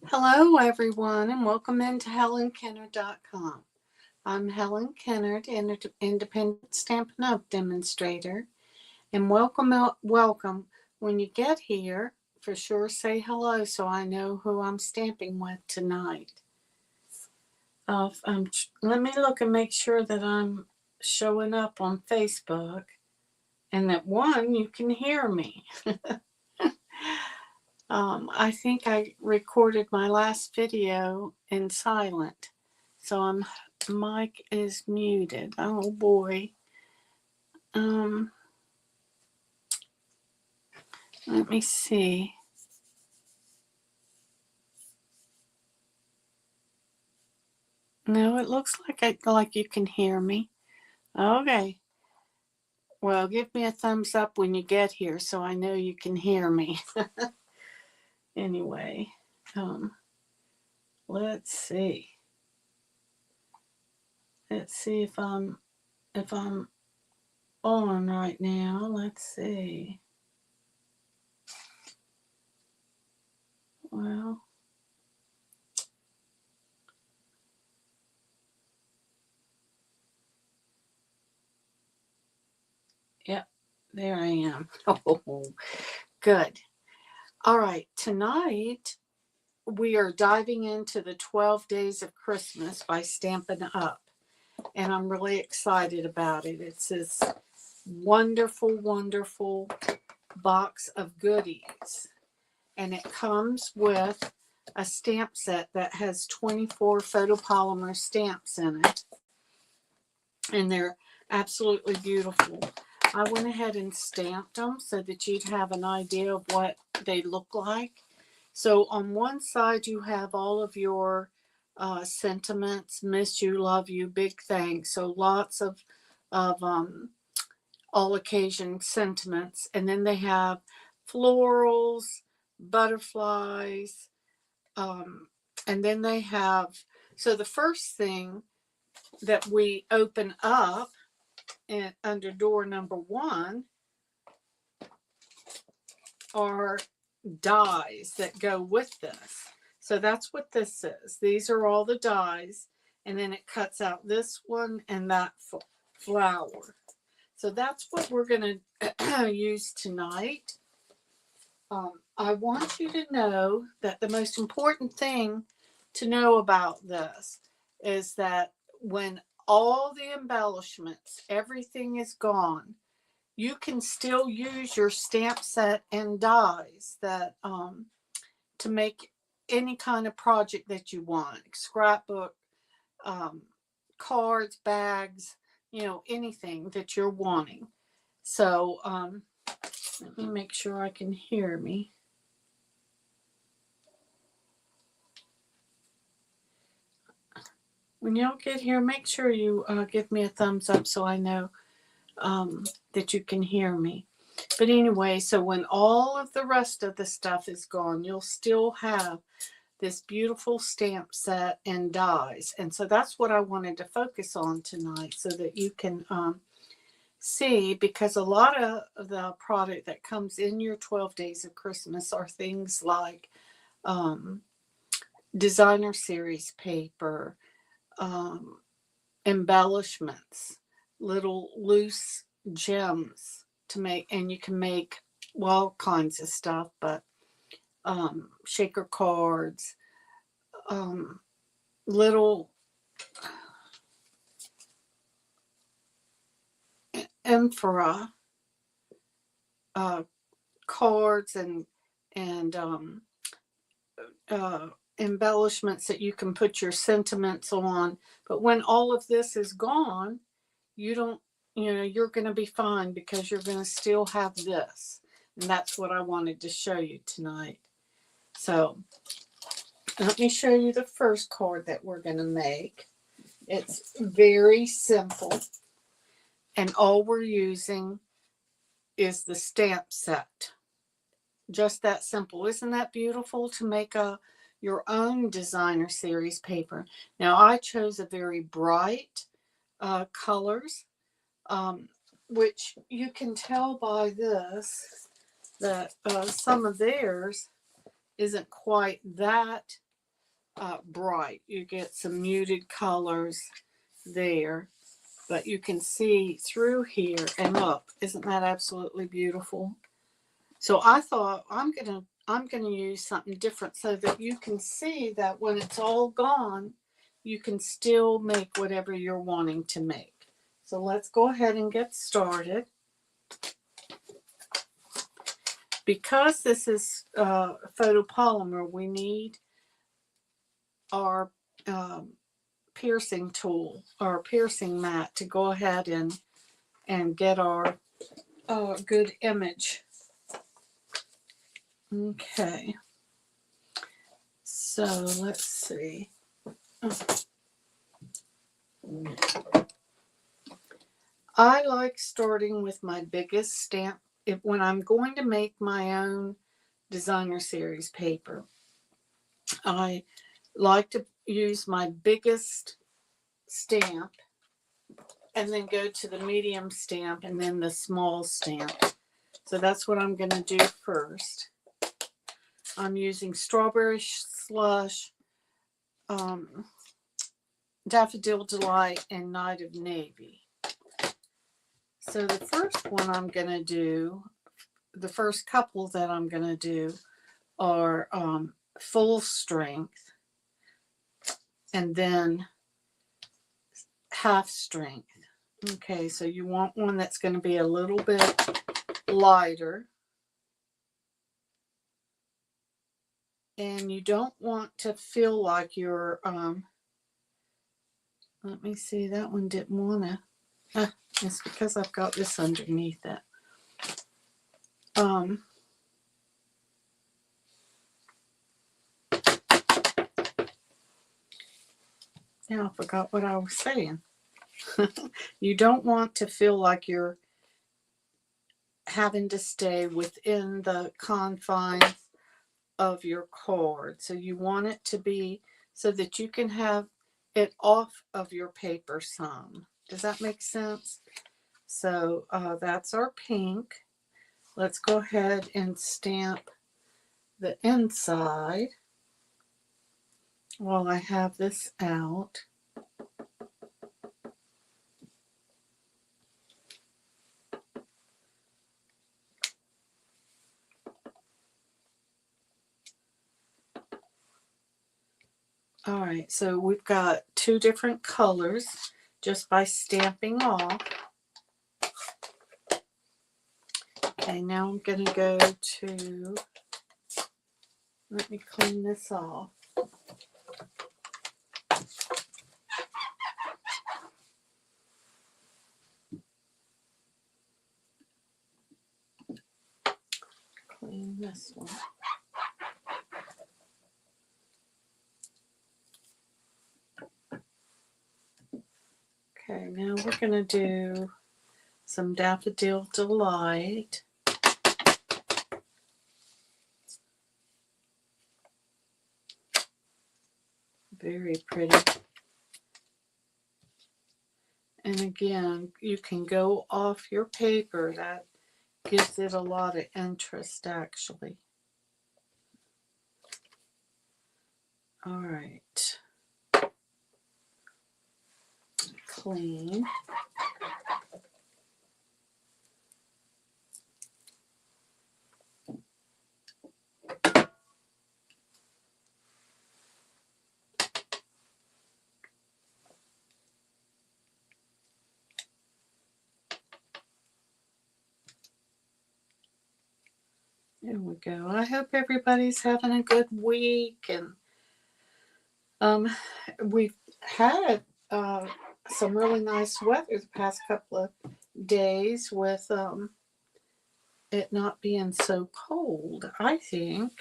Hello, everyone, and welcome into HelenKennard.com. I'm Helen Kennard, independent Stampin' Up! Demonstrator, and welcome. When you get here, for sure say hello so I know who I'm stamping with tonight. Let me look and make sure that I'm showing up on Facebook and that you can hear me. I think I recorded my last video in silent, so mic is muted. Oh boy. Let me see. No, it looks like you can hear me. Okay. Well, give me a thumbs up when you get here so I know you can hear me. Anyway, let's see. Let's see if I'm on right now. Let's see. Well, yep, there I am. Oh, good. All right, tonight we are diving into the 12 Days of Christmas by Stampin' Up! And I'm really excited about it. It's this wonderful, wonderful box of goodies. And it comes with a stamp set that has 24 photopolymer stamps in it. And they're absolutely beautiful. I went ahead and stamped them so that you'd have an idea of what they look like. So on one side, you have all of your sentiments: miss you, love you, big thanks. So lots of all occasion sentiments. And then they have florals, butterflies, and then they have, so the first thing that we open up under door number 1 are dies that go with this. So that's what this is. These are all the dies, and then it cuts out this one and that flower. So that's what we're going to use tonight. I want you to know that the most important thing to know about this is that when all the embellishments, everything is gone, you can still use your stamp set and dies that to make any kind of project that you want: scrapbook, cards, bags, anything that you're wanting. So let me make sure I can hear me. When y'all get here, make sure you give me a thumbs up so I know that you can hear me. But anyway, so when all of the rest of the stuff is gone, you'll still have this beautiful stamp set and dies. And so that's what I wanted to focus on tonight so that you can see, because a lot of the product that comes in your 12 Days of Christmas are things like designer series paper, embellishments, little loose gems to make, and you can make all kinds of stuff, but shaker cards, little amphora cards and embellishments that you can put your sentiments on. But when all of this is gone, you're going to be fine, because you're going to still have this. And that's what I wanted to show you tonight. So let me show you the first card that we're going to make. It's very simple, and all we're using is the stamp set. Just that simple. Isn't that beautiful to make your own designer series paper? Now, I chose a very bright colors, which you can tell by this that some of theirs isn't quite that bright. You get some muted colors there, but you can see through here, and look, isn't that absolutely beautiful? So I thought I'm gonna use something different so that you can see that when it's all gone, you can still make whatever you're wanting to make. So let's go ahead and get started. Because this is photopolymer, we need our piercing tool, our piercing mat, to go ahead and get our good image. Okay, so let's see. I like starting with my biggest stamp. When I'm going to make my own designer series paper, I like to use my biggest stamp and then go to the medium stamp and then the small stamp. So that's what I'm going to do first. I'm using Strawberry Slush, Daffodil Delight, and Night of Navy. So the first one I'm going to do, the first couple that I'm going to do are full strength and then half strength. Okay, so you want one that's going to be a little bit lighter. And you don't want to feel like you're, let me see, that one didn't want to, it's because I've got this underneath it. Now I forgot what I was saying. You don't want to feel like you're having to stay within the confines of your card. So you want it to be so that you can have it off of your paper some. Does that make sense? So that's our pink. Let's go ahead and stamp the inside while I have this out. All right, so we've got two different colors just by stamping off. Okay, now I'm going to go to, let me clean this off. Clean this one. Okay, now we're going to do some Daffodil Delight. Very pretty. And again, you can go off your paper. That gives it a lot of interest, actually. All right. Clean. There we go. I hope everybody's having a good week, and we've had some really nice weather the past couple of days with it not being so cold, I think.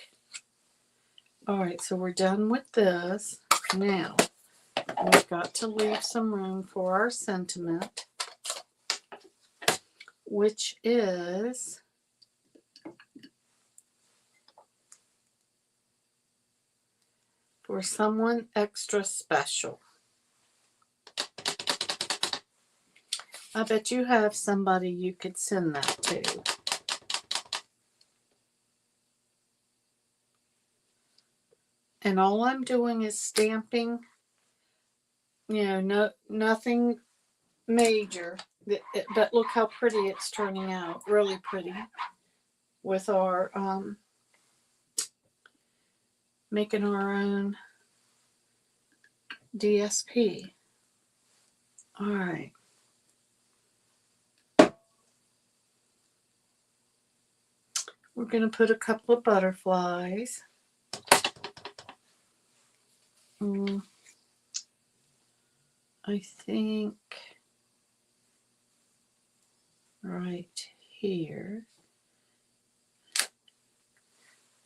All right, so we're done with this. Now, we've got to leave some room for our sentiment, which is for someone extra special. I bet you have somebody you could send that to. And all I'm doing is stamping, nothing major. But look how pretty it's turning out. Really pretty. With our, making our own DSP. All right. We're going to put a couple of butterflies. I think right here.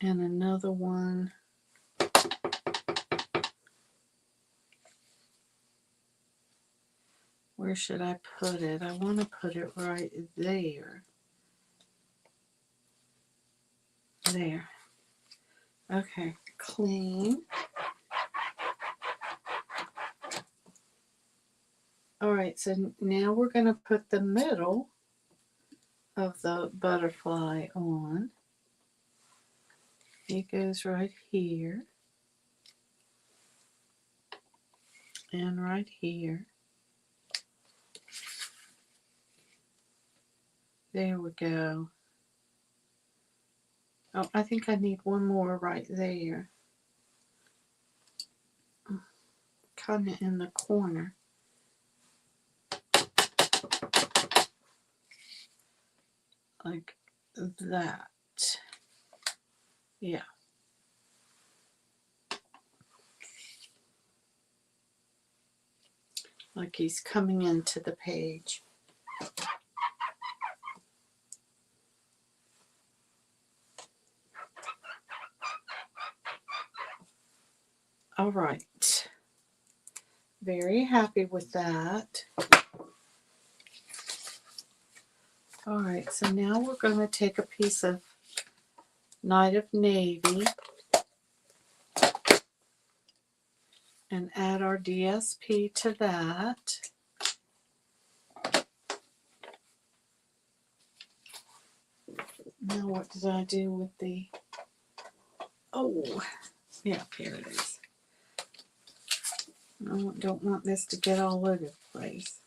And another one where should I put it? I want to put it right there. There. Okay, clean. All right, so now we're going to put the middle of the butterfly on. It goes right here. And right here. There we go. Oh, I think I need one more right there. Kind of in the corner. Like that. Yeah. Like he's coming into the page. All right. Very happy with that. All right, so now we're going to take a piece of Night of Navy and add our DSP to that. Now what did I do with the, oh, yeah, here it is. I don't want this to get all over the place.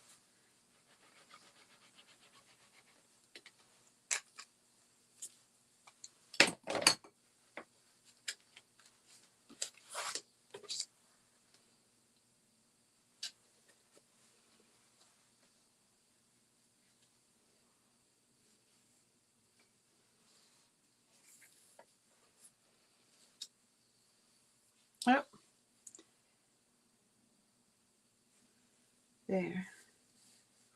Oh, there.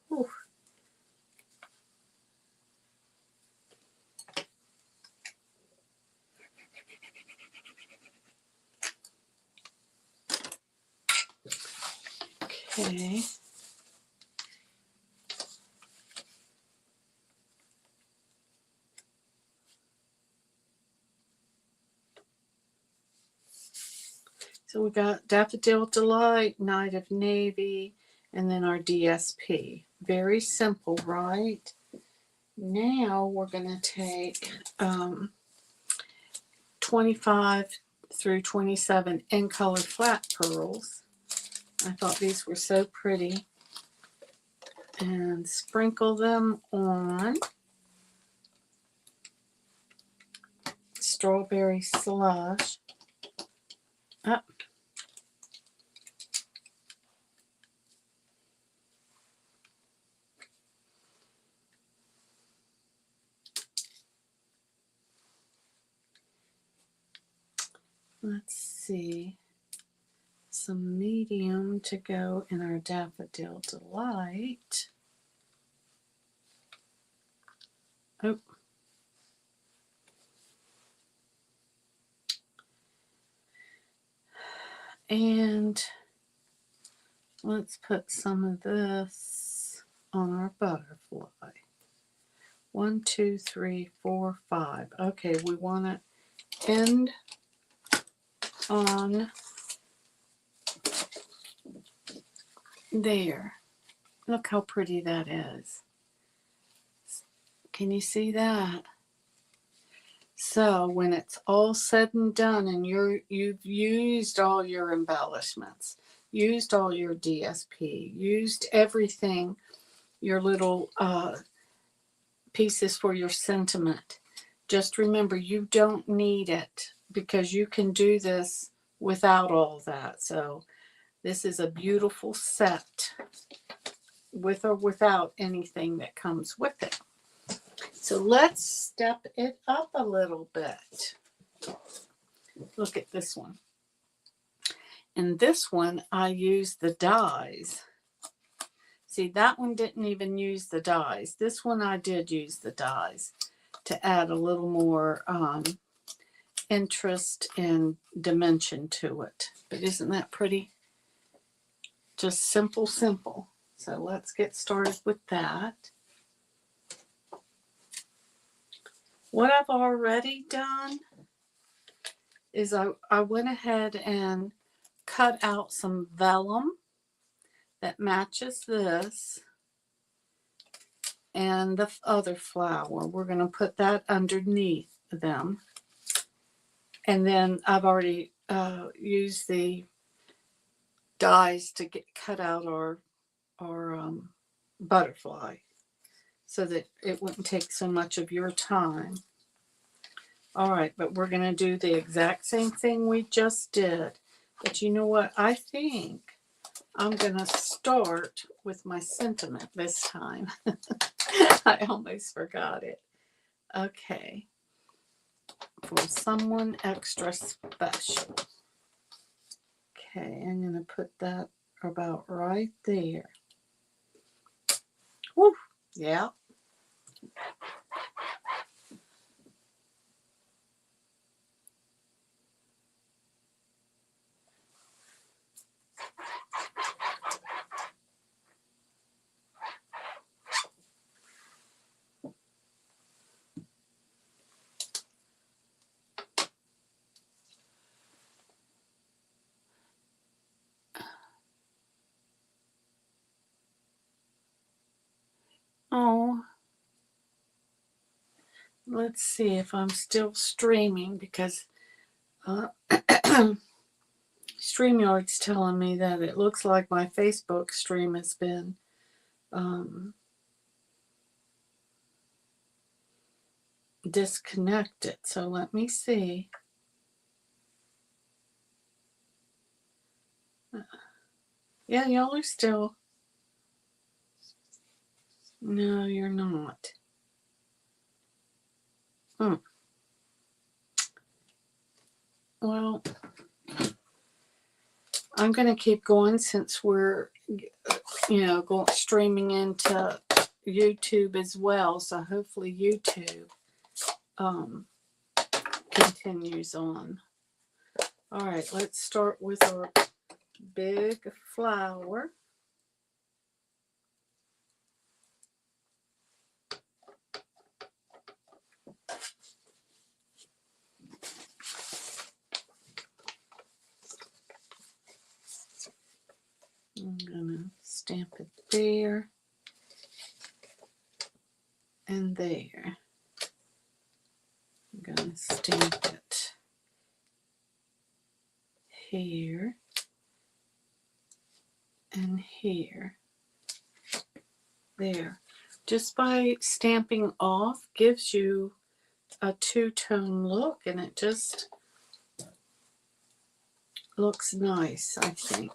Whew. Okay. So we got Daffodil Delight, Night of Navy, and then our DSP. Very simple, right? Now we're going to take 25 through 27 in color flat pearls. I thought these were so pretty. And sprinkle them on strawberry slush. Oh. Let's see. Some medium to go in our Daffodil Delight. Oh. And let's put some of this on our butterfly. 1, 2, 3, 4, 5. Okay, we want to end on there. Look how pretty that is. Can you see that? So when it's all said and done and you've used all your embellishments, used all your DSP, used everything, your little pieces for your sentiment, just remember you don't need it because you can do this without all that. So this is a beautiful set with or without anything that comes with it. So let's step it up a little bit. Look at this one. In this one, I used the dies. See, that one didn't even use the dies. This one I did use the dies to add a little more interest and dimension to it. But isn't that pretty? Just simple, simple. So let's get started with that. What I've already done is I went ahead and cut out some vellum that matches this and the other flower. We're going to put that underneath them. And then I've already used the dies to cut out our butterfly so that it wouldn't take so much of your time. All right, but we're going to do the exact same thing we just did. But you know what? I think I'm going to start with my sentiment this time. I almost forgot it. Okay. For someone extra special. Okay, I'm going to put that about right there. Woo! Yeah. Oh, let's see if I'm still streaming because StreamYard's telling me that it looks like my Facebook stream has been disconnected. So let me see. Yeah, y'all are still. No, you're not. Well, I'm going to keep going since we're, going streaming into YouTube as well. So hopefully YouTube continues on. All right, let's start with our big flower. I'm going to stamp it there and there. I'm going to stamp it here and here. There. Just by stamping off gives you a two-tone look, and it just looks nice, I think.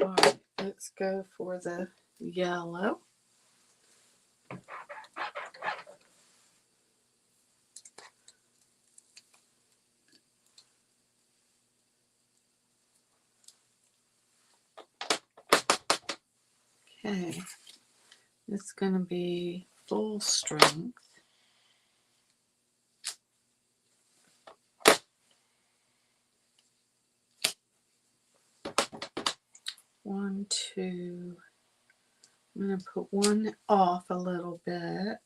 All right, let's go for the yellow. Okay, it's going to be full strength. One, two. I'm going to put one off a little bit.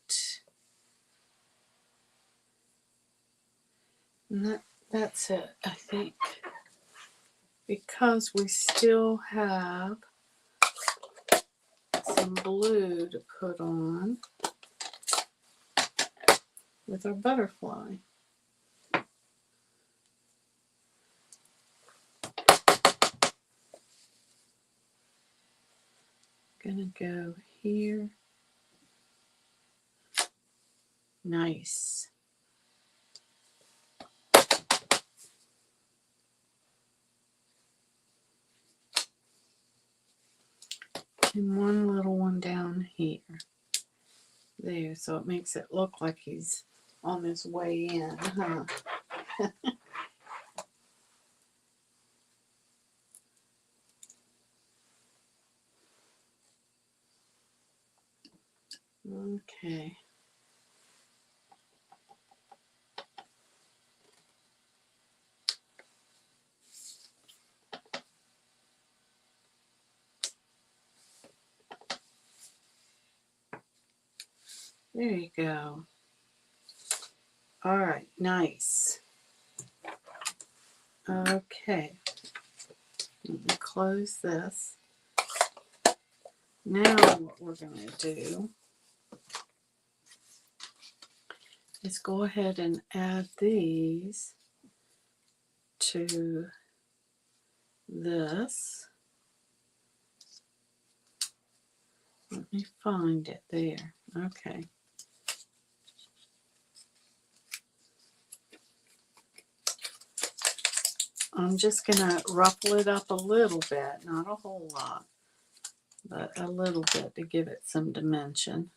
And that's it, I think. Because we still have some blue to put on with our butterfly. gonna go here. Nice. And one little one down here. There, so it makes it look like he's on his way in, huh? Okay. There you go. All right, nice. Okay. Let me close this. Now what we're going to do is go ahead and add these to this. Let me find it there. Okay. I'm just going to ruffle it up a little bit, not a whole lot, but a little bit to give it some dimension.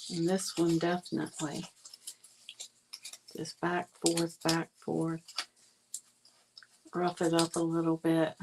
And this one definitely. Just back, forth, rough it up a little bit.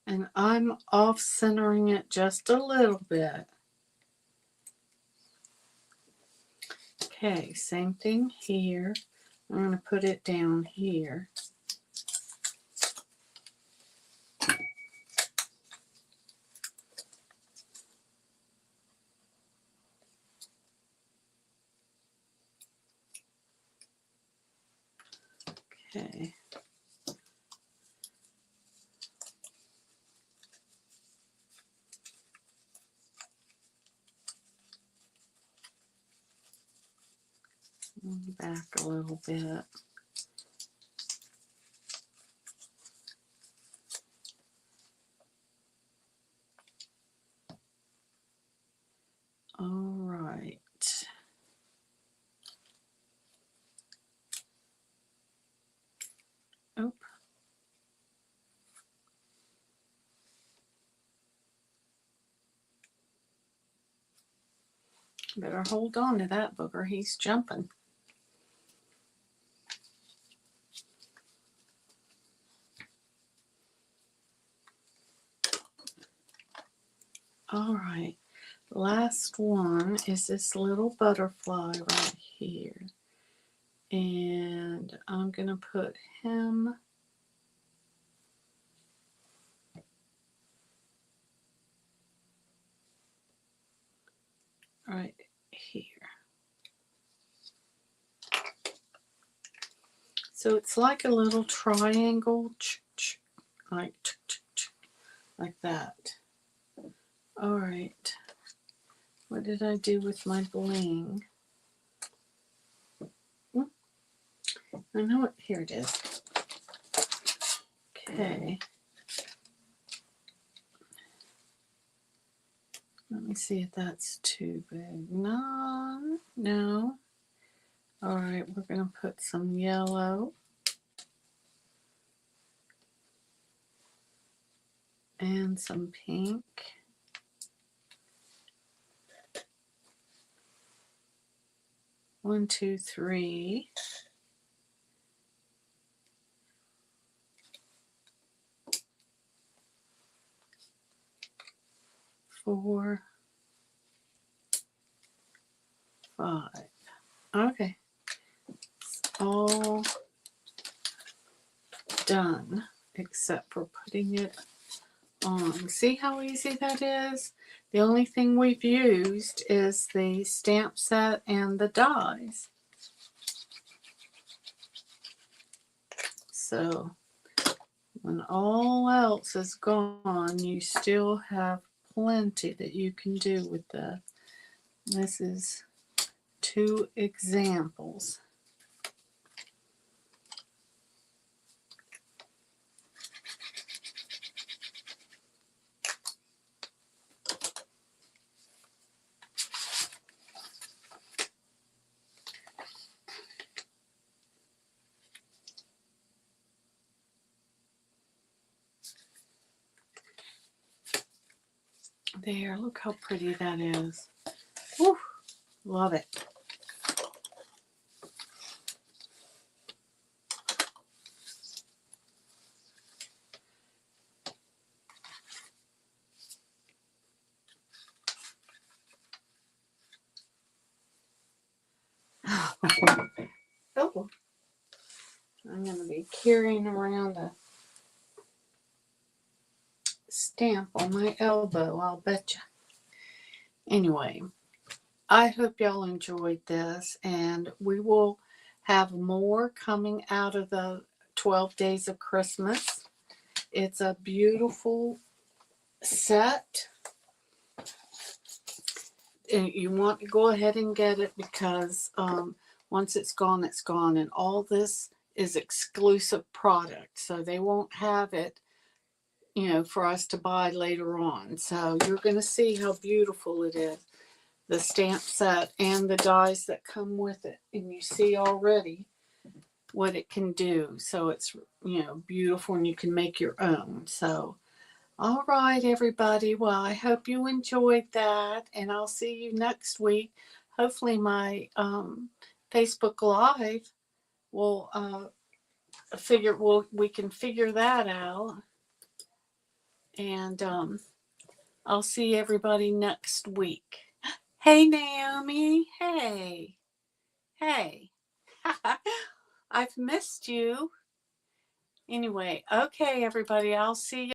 And I'm off centering it just a little bit. Okay, same thing here. I'm going to put it down here. Okay. Back a little bit. All right. Oh. Better hold on to that booger. He's jumping. All right. Last one is this little butterfly right here. And I'm going to put him right here. So it's like a little triangle, like that. All right. What did I do with my bling? I know it. Here it is. Okay. Let me see if that's too big. No. All right, we're going to put some yellow and some pink. One, two, three. Four, five. Okay. It's all done. except for putting it on. See how easy that is? The only thing we've used is the stamp set and the dies. So when all else is gone, you still have plenty that you can do with that. This is 2 examples. There, look how pretty that is. Woo, love it. Oh, I'm going to be carrying around a stamp on my elbow, I'll bet you. Anyway, I hope y'all enjoyed this, and we will have more coming out of the 12 Days of Christmas. It's a beautiful set. You want to go ahead and get it because once it's gone, it's gone. And all this is exclusive product. So they won't have it, for us to buy later on. So you're going to see how beautiful it is. The stamp set and the dies that come with it. And you see already what it can do. So it's, beautiful, and you can make your own. So, all right, everybody. Well, I hope you enjoyed that, and I'll see you next week. Hopefully my Facebook Live will we can figure that out. And I'll see everybody next week. Hey, Naomi. Hey. I've missed you. Anyway, okay, everybody. I'll see you.